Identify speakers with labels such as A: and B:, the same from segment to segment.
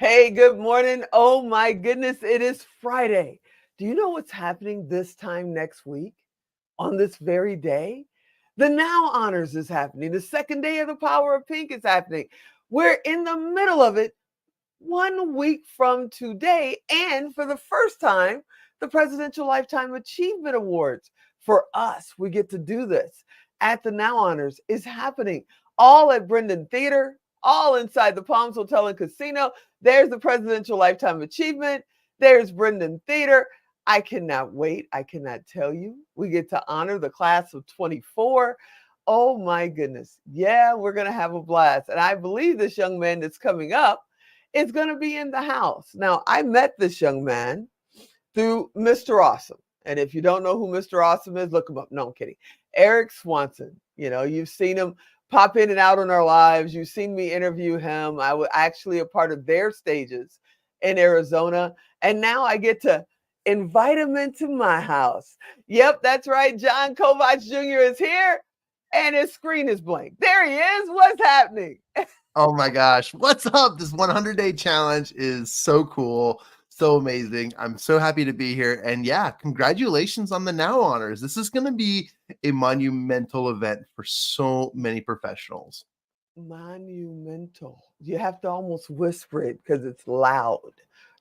A: Hey, good morning. Oh my goodness, it is Friday. Do you know what's happening this time next week on this very day? The Now Honors is happening. The second day of the Power of Pink is happening. We're in the middle of it 1 week from today. And for the first time, the Presidential Lifetime Achievement Awards. For us, we get to do this at the Now Honors is happening all at Brendan Theater, all inside the Palms Hotel and Casino. There's the Presidential Lifetime Achievement. There's Brendan Theater. I cannot wait. I cannot tell you. We get to honor the class of 24. Oh my goodness. Yeah, we're going to have a blast. And I believe this young man that's coming up is going to be in the house. Now, I met this young man through Mr. Awesome. And if you don't know who Mr. Awesome is, look him up. No, I'm kidding. Eric Swanson. You know, you've seen him pop in and out in our lives. You've seen me interview him. I was actually a part of their stages in Arizona. And now I get to invite him into my house. Yep, that's right. Jon Kovach Jr. is here and his screen is blank. There he is. What's happening?
B: Oh my gosh. What's up? This 100-day challenge is so cool. So amazing. I'm so happy to be here. And yeah, congratulations on the Now Honors. This is going to be a monumental event for so many professionals.
A: Monumental. You have to almost whisper it because it's loud,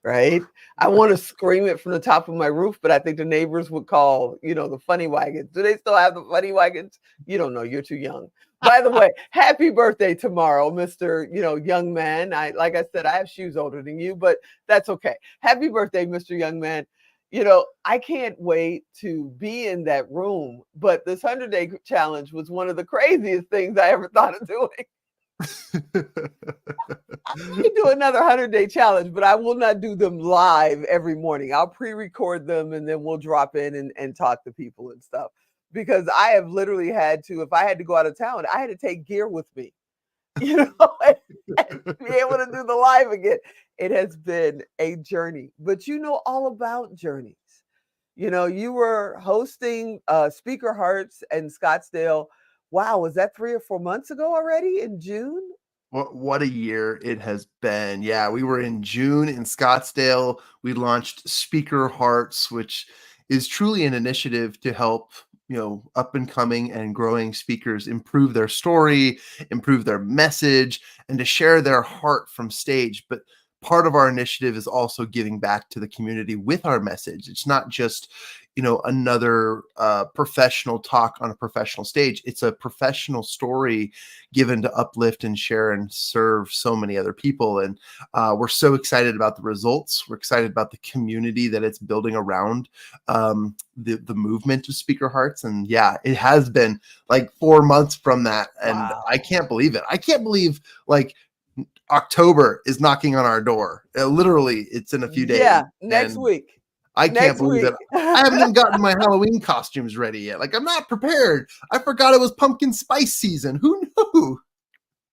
A: right? I want to scream it from the top of my roof, but I think the neighbors would call, the funny wagons. Do they still have the funny wagons? You don't know. You're too young. By the way, happy birthday tomorrow, Mr. Young man. Like I said, I have shoes older than you, but that's okay. Happy birthday, Mr. Young man. I can't wait to be in that room, but this 100-day challenge was one of the craziest things I ever thought of doing. I can do another 100-day challenge, but I will not do them live every morning. I'll pre-record them and then we'll drop in and talk to people and stuff. Because I have literally had to, if I had to go out of town, I had to take gear with me, and be able to do the live again. It has been a journey, but you know all about journeys. You were hosting Speaker Hearts in Scottsdale. Wow, was that 3 or 4 months ago already in June?
B: What a year it has been. Yeah, we were in June in Scottsdale. We launched Speaker Hearts, which is truly an initiative to help up and coming and growing speakers improve their story, improve their message, and to share their heart from stage. But part of our initiative is also giving back to the community with our message. It's not just, another professional talk on a professional stage. It's a professional story given to uplift and share and serve so many other people. And we're so excited about the results. We're excited about the community that it's building around the movement of Speaker Hearts. And yeah, it has been like 4 months from that. And wow. I can't believe it. I can't believe October is knocking on our door. Literally, it's in a few days.
A: Yeah, next week.
B: I can't believe it. I haven't even gotten my Halloween costumes ready yet. I'm not prepared. I forgot it was pumpkin spice season. Who knew?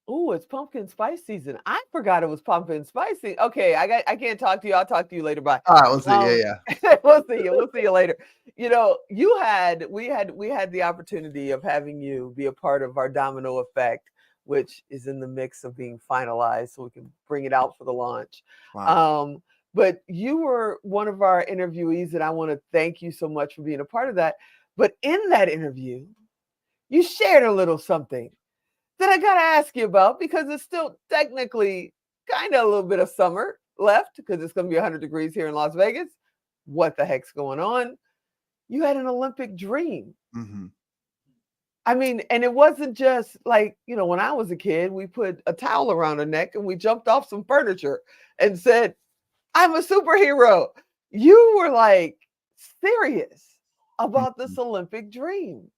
A: Oh, it's pumpkin spice season. I forgot it was pumpkin spice season. Okay, I can't talk to you. I'll talk to you later. Bye.
B: We'll see. Yeah.
A: We'll see you. We'll see you later. We had the opportunity of having you be a part of our domino effect, which is in the mix of being finalized, so we can bring it out for the launch. Wow. But you were one of our interviewees, and I want to thank you so much for being a part of that. But in that interview, you shared a little something that I got to ask you about, because it's still technically kind of a little bit of summer left, because it's going to be 100 degrees here in Las Vegas. What the heck's going on? You had an Olympic dream.
B: Mm-hmm.
A: I mean, and it wasn't just when I was a kid, we put a towel around our neck and we jumped off some furniture and said, I'm a superhero. You were serious about this Olympic dream.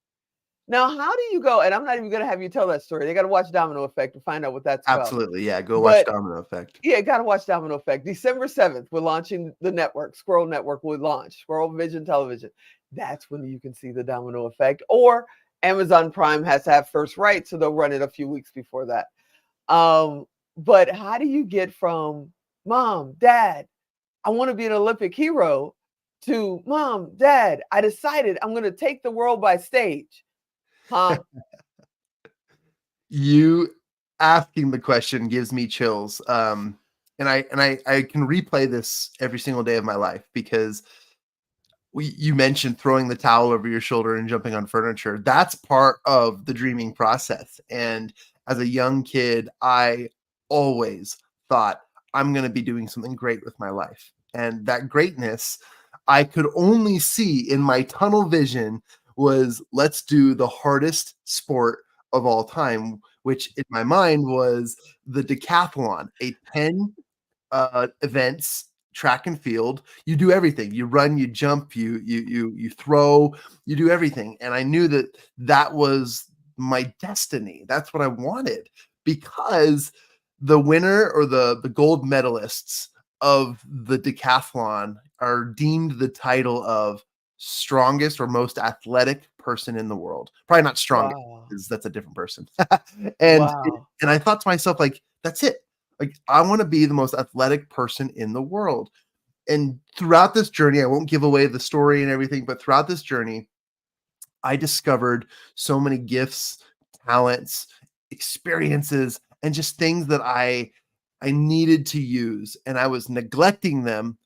A: Now, how do you go? And I'm not even going to have you tell that story. They got to watch Domino Effect to find out what that's about.
B: Absolutely. Yeah. Go watch Domino Effect.
A: Yeah. Got to watch Domino Effect. December 7th, we're launching the network. Squirrel Network will launch. Squirrel Vision Television. That's when you can see the Domino Effect. Or Amazon Prime has to have first right, so they'll run it a few weeks before that. But how do you get from Mom, Dad, I want to be an Olympic hero to Mom, Dad, I decided I'm going to take the world by stage? Huh?
B: You asking the question gives me chills. I can replay this every single day of my life because you mentioned throwing the towel over your shoulder and jumping on furniture. That's part of the dreaming process. And as a young kid, I always thought I'm going to be doing something great with my life. And that greatness I could only see in my tunnel vision was let's do the hardest sport of all time, which in my mind was the decathlon, a 10 events, track and field. You do everything. You run, you jump, you throw, you do everything. And I knew that that was my destiny. That's what I wanted because the winner or the gold medalists of the decathlon are deemed the title of strongest or most athletic person in the world. Probably not strongest
A: Wow.
B: because that's a different person. and
A: Wow.
B: and I thought to myself, like, that's it. Like, I want to be the most athletic person in the world. And throughout this journey, I won't give away the story and everything, but throughout this journey, I discovered so many gifts, talents, experiences, and just things that I needed to use, and I was neglecting them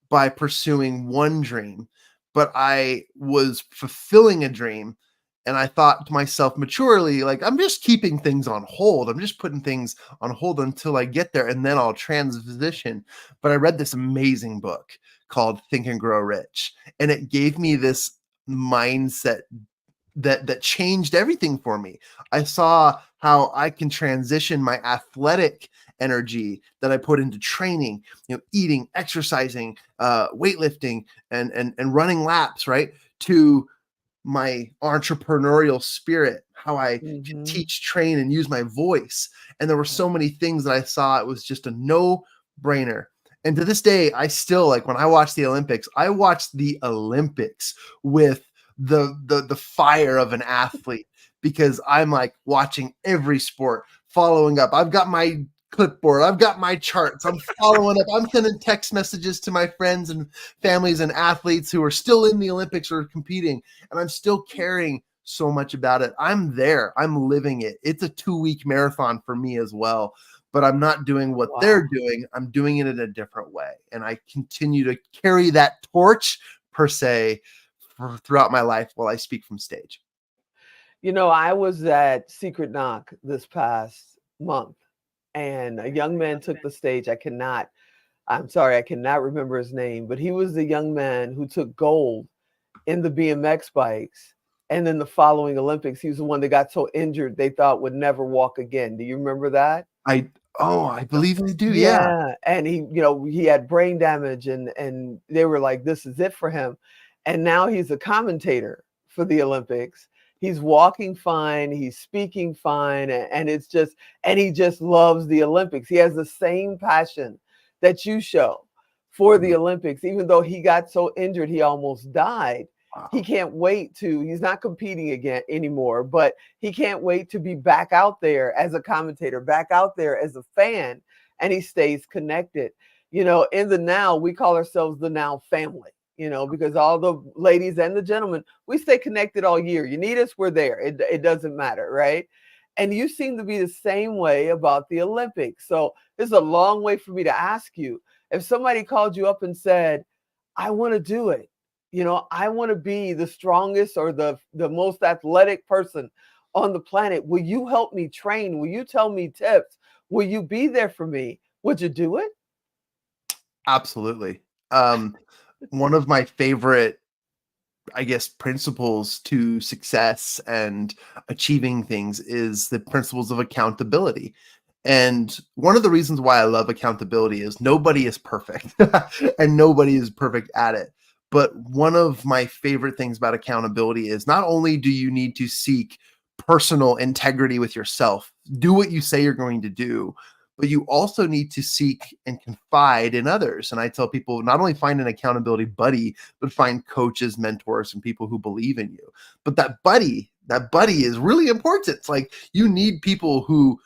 B: by pursuing one dream, but I was fulfilling a dream, and I thought to myself maturely, like, I'm just keeping things on hold. I'm just putting things on hold until I get there, and then I'll transition. But I read this amazing book called Think and Grow Rich, and it gave me this mindset that changed everything for me. I saw how I can transition my athletic energy that I put into training, eating, exercising, weightlifting, and running laps, right, to my entrepreneurial spirit, how I can
A: Mhm.
B: teach, train, and use my voice. And there were so many things that I saw it was just a no brainer. And to this day, I still, like, when I watch the Olympics, I watch the Olympics with the fire of an athlete because I'm like watching every sport, following up. I've got my clipboard, I've got my charts, I'm following up, I'm sending text messages to my friends and families and athletes who are still in the Olympics or competing, and I'm still caring so much about it. I'm there, I'm living it. It's a 2-week marathon for me as well, but I'm not doing what they're
A: Wow.
B: doing. I'm doing it in a different way. And I continue to carry that torch, per se, throughout my life while I speak from stage.
A: I was at Secret Knock this past month, and a young man took the stage. I'm sorry, I cannot remember his name, but he was the young man who took gold in the BMX bikes. And then the following Olympics, he was the one that got so injured they thought would never walk again. Do you remember that?
B: I believe they do. Yeah.
A: Yeah, and he had brain damage, and they were like, "This is it for him." And now he's a commentator for the Olympics. He's walking fine, he's speaking fine, and he just loves the Olympics. He has the same passion that you show for the Olympics, even though he got so injured he almost died. He
B: Wow.
A: can't wait he's not competing again anymore, but he can't wait to be back out there as a commentator, back out there as a fan, and he stays connected. In the now, we call ourselves the now family, because all the ladies and the gentlemen, we stay connected all year. You need us, we're there. It doesn't matter, right? And you seem to be the same way about the Olympics. So this is a long way for me to ask you. If somebody called you up and said, I want to do it, I want to be the strongest or the most athletic person on the planet. Will you help me train? Will you tell me tips? Will you be there for me? Would you do it?
B: Absolutely. Um, One of my favorite, I guess, principles to success and achieving things is the principles of accountability. And one of the reasons why I love accountability is nobody is perfect and nobody is perfect at it. But one of my favorite things about accountability is not only do you need to seek personal integrity with yourself, do what you say you're going to do, but you also need to seek and confide in others. And I tell people not only find an accountability buddy, but find coaches, mentors, and people who believe in you. But that buddy is really important. It's like you need people who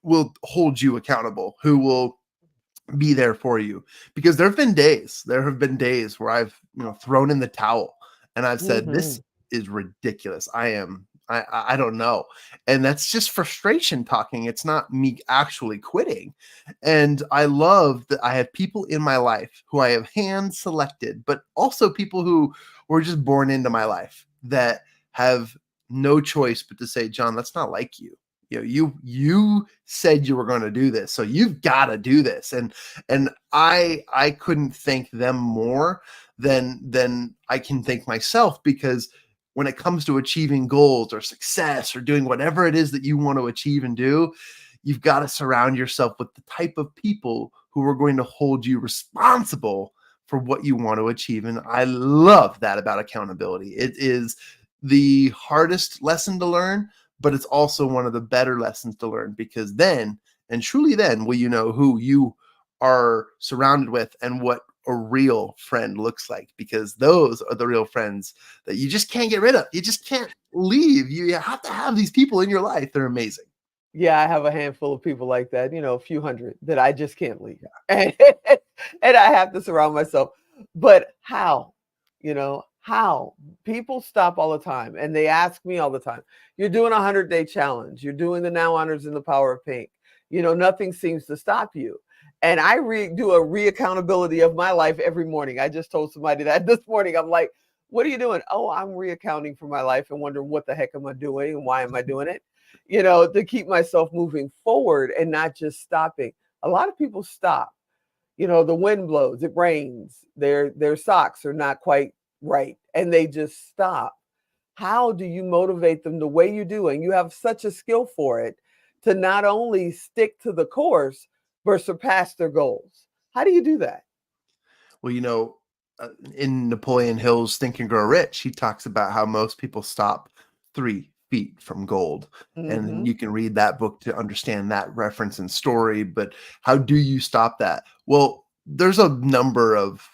B: will hold you accountable, who will be there for you. Because there have been days where I've thrown in the towel and I've said,
A: Hmm.
B: this is ridiculous. I am I don't know. And that's just frustration talking. It's not me actually quitting. And I love that I have people in my life who I have hand selected, but also people who were just born into my life that have no choice but to say, John, that's not like you. You said you were going to do this, so you've got to do this. And I couldn't thank them more than I can thank myself, because when it comes to achieving goals or success or doing whatever it is that you want to achieve and do, you've got to surround yourself with the type of people who are going to hold you responsible for what you want to achieve. And I love that about accountability. It is the hardest lesson to learn, but it's also one of the better lessons to learn, because then, and truly then, will you know who you are surrounded with and what a real friend looks like, because those are the real friends that you just can't get rid of. You just can't leave. You have to have these people in your life. They're amazing.
A: Yeah, I have a handful of people like that, a few hundred that I just can't leave. And, and I have to surround myself. But how? How? People stop all the time and they ask me all the time, you're doing a 100-day challenge. You're doing the Now Honors in the Power of Pink. Nothing seems to stop you. And I do a reaccountability of my life every morning. I just told somebody that this morning. I'm like, what are you doing? Oh, I'm reaccounting for my life and wondering what the heck am I doing and why am I doing it? To keep myself moving forward and not just stopping. A lot of people stop. The wind blows, it rains, their socks are not quite right, and they just stop. How do you motivate them the way you do? And you have such a skill for it, to not only stick to the course, but surpass their goals. How do you do that?
B: Well, in Napoleon Hill's Think and Grow Rich, he talks about how most people stop 3 feet from gold. And
A: Hmm.
B: you can read that book to understand that reference and story. But how do you stop that? Well, there's a number of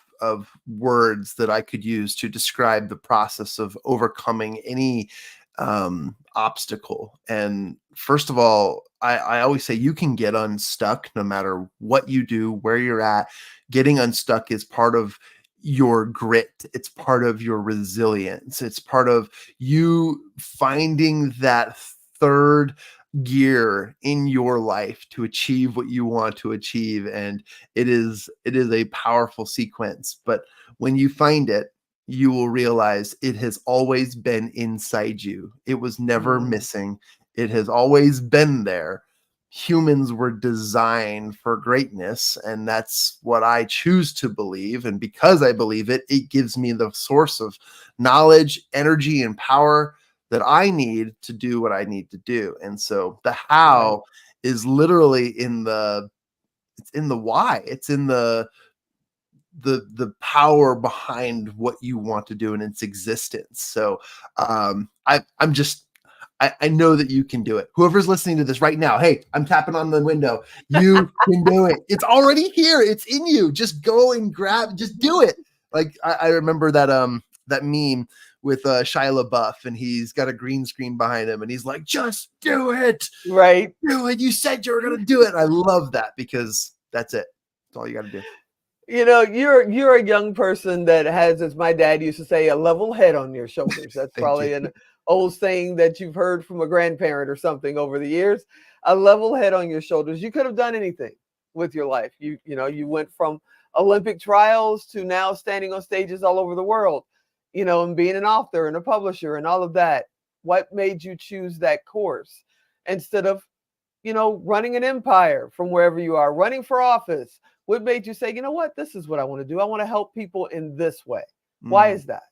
B: words that I could use to describe the process of overcoming any obstacle. And first of all, I always say you can get unstuck no matter what you do, where you're at. Getting unstuck is part of your grit. It's part of your resilience. It's part of you finding that third gear in your life to achieve what you want to achieve. And it is a powerful sequence. But when you find it, you will realize it has always been inside you. It was never
A: Mm,
B: missing. It has always been there. Humans were designed for greatness, and that's what I choose to believe. And because I believe it, it gives me the source of knowledge, energy, and power that I need to do what I need to do. And so the
A: right.
B: how is literally it's in the why. It's in the power behind what you want to do in its existence. So I'm just I know that you can do it. Whoever's listening to this right now, hey, I'm tapping on the window. You can do it. It's already here. It's in you. Just go and grab. Just do it. Like I remember that meme with Shia LaBeouf, and he's got a green screen behind him, and he's like, "Just do it,
A: Right.
B: do it. You said you were gonna do it." I love that, because that's it. That's all you got to do.
A: You're a young person that has, as my dad used to say, a level head on your shoulders. That's
B: Thank you.
A: probably an old saying that you've heard from a grandparent or something over the years. A level head on your shoulders. You could have done anything with your life. You went from Olympic trials to now standing on stages all over the world, and being an author and a publisher and all of that. What made you choose that course instead of running an empire from wherever you are, running for office? What made you say, you know what, this is what I want to do? I want to help people in this way. Why
B: Mm.
A: is that?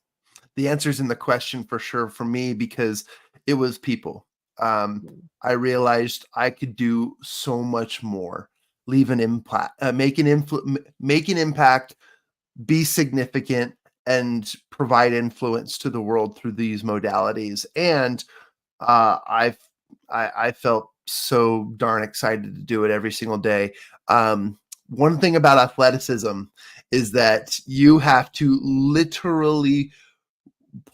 B: The answer's in the question for sure for me, because it was people.
A: Mm.
B: I realized I could do so much more, leave an impact, make an impact, be significant, and provide influence to the world through these modalities. And uh, I've I felt so darn excited to do it every single day. One thing about athleticism is that you have to literally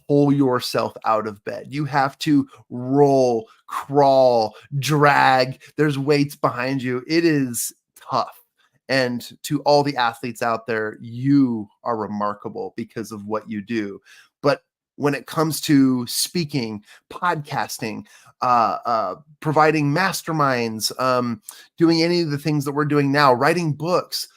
B: pull yourself out of bed. You have to roll, crawl, drag. There's weights behind you. It is tough. And to all the athletes out there, you are remarkable because of what you do. But when it comes to speaking, podcasting, providing masterminds, doing any of the things that we're doing now, writing books.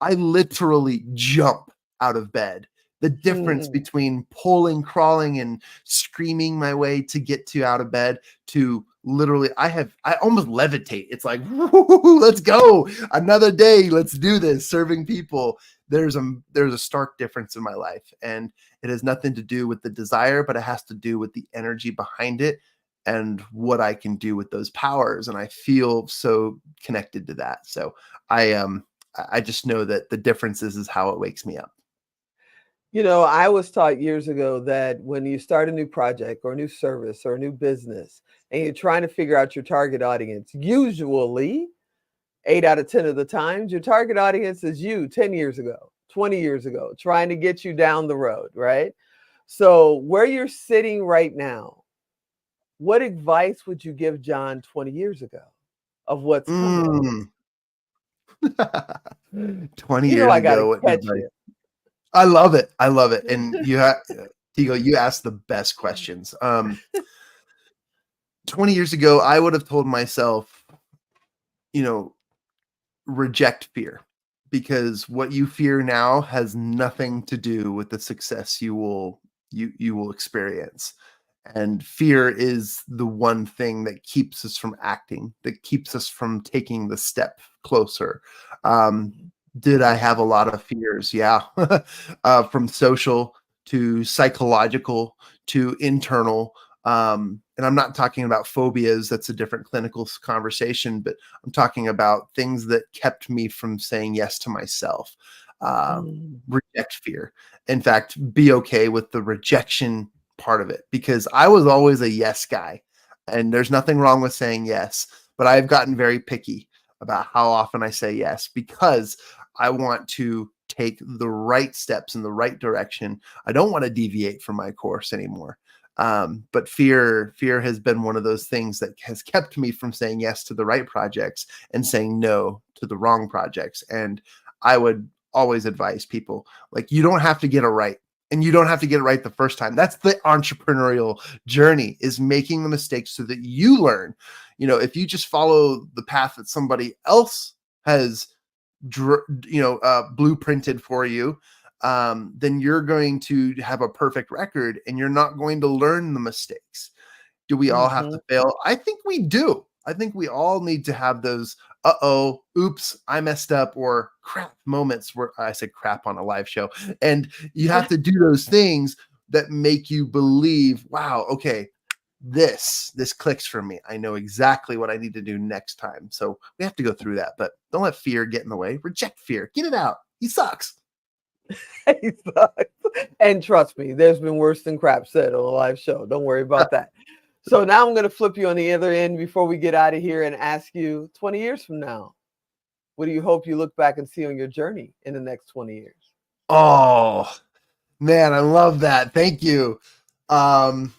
B: I literally jump out of bed. The difference
A: Mm.
B: between pulling, crawling, and screaming my way to get to out of bed to literally, I almost levitate. It's like, woo, let's go. Another day. Let's do this. Serving people. There's a stark difference in my life. And it has nothing to do with the desire, but it has to do with the energy behind it and what I can do with those powers. And I feel so connected to that. So I just know that the difference is how it wakes me up.
A: I was taught years ago that when you start a new project or a new service or a new business and you're trying to figure out your target audience, usually 8 out of 10 of the times, your target audience is you 10 years ago, 20 years ago, trying to get you down the road, right? So, where you're sitting right now, what advice would you give John 20 years ago of what's coming?
B: Mm. 20
A: You know,
B: years
A: I got to
B: ago, what
A: catch
B: advice?
A: you.
B: I love it. I love it. And Tigo, you asked the best questions. 20 years ago, I would have told myself, you know, reject fear, because what you fear now has nothing to do with the success you will experience. And fear is the one thing that keeps us from acting, that keeps us from taking the step closer. um, did I have a lot of fears? Yeah. From social to psychological to internal. And I'm not talking about phobias, that's a different clinical conversation, but I'm talking about things that kept me from saying yes to myself.
A: Mm,
B: Reject fear. In fact, be okay with the rejection part of it, because I was always a yes guy. And there's nothing wrong with saying yes, but I've gotten very picky about how often I say yes, because I want to take the right steps in the right direction. I don't want to deviate from my course anymore. But fear has been one of those things that has kept me from saying yes to the right projects and saying no to the wrong projects. And I would always advise people, like, you don't have to get it right. And you don't have to get it right the first time. That's the entrepreneurial journey, is making the mistakes so that you learn. If you just follow the path that somebody else has blueprinted for you, then you're going to have a perfect record and you're not going to learn the mistakes. Do we all have
A: mhm.
B: to fail? I think we do. I think we all need to have those oops, I messed up, or crap moments where I said crap on a live show. And you have to do those things that make you believe, wow, okay, this clicks for me. I know exactly what I need to do next time. So we have to go through that, but don't let fear get in the way. Reject fear. Get it out. He sucks.
A: He sucks. And trust me, there's been worse than crap said on a live show. Don't worry about that. So now I'm going to flip you on the other end before we get out of here and ask you 20 years from now, what do you hope you look back and see on your journey in the next 20 years?
B: Oh, man, I love that. Thank you. Um,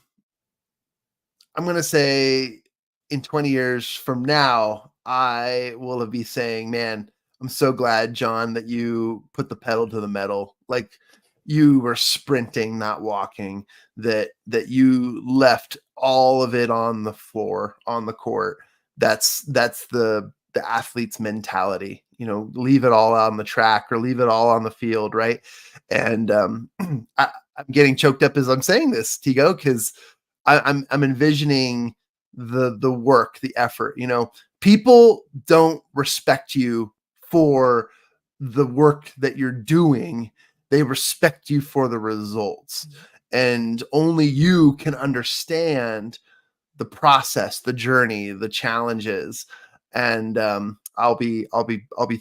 B: I'm going to say in 20 years from now, I will be saying, man, I'm so glad, John, that you put the pedal to the metal. Like, you were sprinting, not walking, that you left all of it on the floor, on the court. That's the athlete's mentality. Leave it all on the track or leave it all on the field, right? And I'm getting choked up as I'm saying this, Tigo, because I'm envisioning the work, the effort. People don't respect you for the work that you're doing. They respect you for the results. And only you can understand the process, the journey, the challenges. And I'll be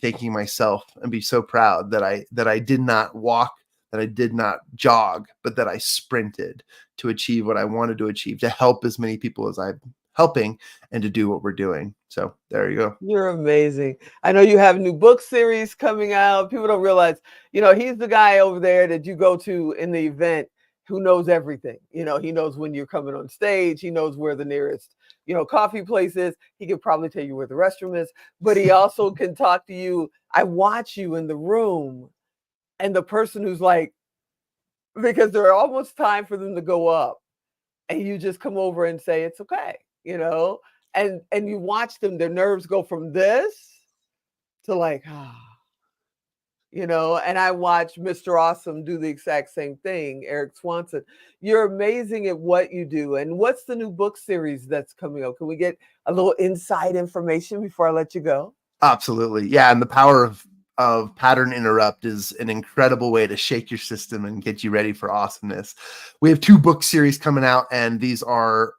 B: thanking myself and be so proud that I did not walk, that I did not jog, but that I sprinted to achieve what I wanted to achieve, to help as many people as I'm helping, and to do what we're doing. So there you go.
A: You're amazing. I know you have a new book series coming out. People don't realize, he's the guy over there that you go to in the event who knows everything. He knows when you're coming on stage. He knows where the nearest, coffee place is. He could probably tell you where the restroom is, but he also can talk to you. I watch you in the room and the person who's like, because they're almost time for them to go up. And you just come over and say, it's okay, and you watch them, their nerves go from this to like, and I watch Mr. Awesome do the exact same thing, Eric Swanson. You're amazing at what you do. And what's the new book series that's coming up? Can we get a little inside information before I let you go?
B: Absolutely. Yeah. And the power of pattern interrupt is an incredible way to shake your system and get you ready for awesomeness. We have 2 book series coming out, and these are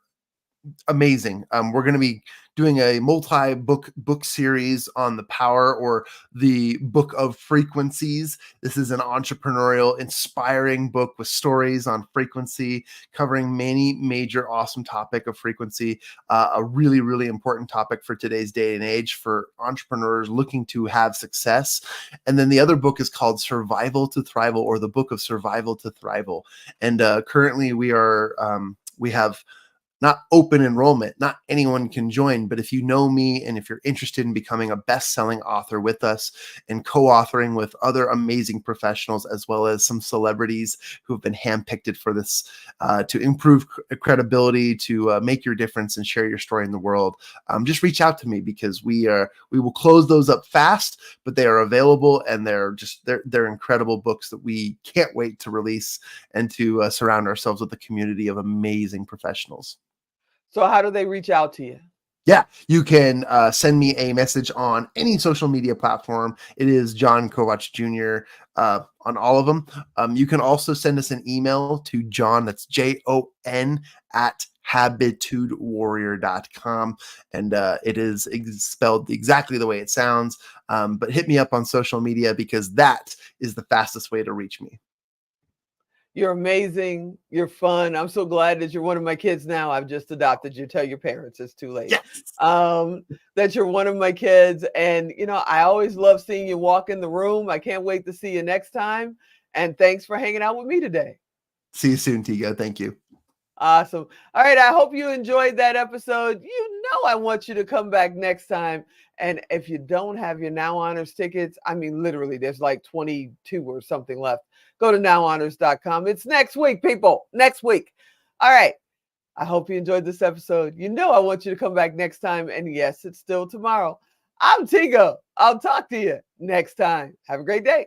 B: amazing. We're going to be doing a book series on the power, or the book of frequencies. This is an entrepreneurial, inspiring book with stories on frequency, covering many major awesome topic of frequency, a really, really important topic for today's day and age for entrepreneurs looking to have success. And then the other book is called Survival to Thrival, or the Book of Survival to Thrival. And currently we have not open enrollment. Not anyone can join, but if you know me and if you're interested in becoming a best-selling author with us and co-authoring with other amazing professionals, as well as some celebrities who have been handpicked for this, to improve credibility, to make your difference and share your story in the world, just reach out to me, because we will close those up fast, but they are available, and they're incredible books that we can't wait to release, and to surround ourselves with a community of amazing professionals.
A: So how do they reach out to you?
B: Yeah, you can send me a message on any social media platform. It is Jon Kovach Jr. On all of them. You can also send us an email to Jon, that's JON, at habitudewarrior.com. And it is spelled exactly the way it sounds. But hit me up on social media, because that is the fastest way to reach me.
A: You're amazing. You're fun. I'm so glad that you're one of my kids now. I've just adopted you. Tell your parents it's too late.
B: Yes.
A: That you're one of my kids. And, I always love seeing you walk in the room. I can't wait to see you next time. And thanks for hanging out with me today.
B: See you soon, Tigo. Thank you.
A: Awesome. All right. I hope you enjoyed that episode. I want you to come back next time. And if you don't have your Now Honors tickets, literally, there's like 22 or something left. Go to nowhonors.com. It's next week, people. Next week. All right. I hope you enjoyed this episode. I want you to come back next time. And yes, it's still tomorrow. I'm Tigo. I'll talk to you next time. Have a great day.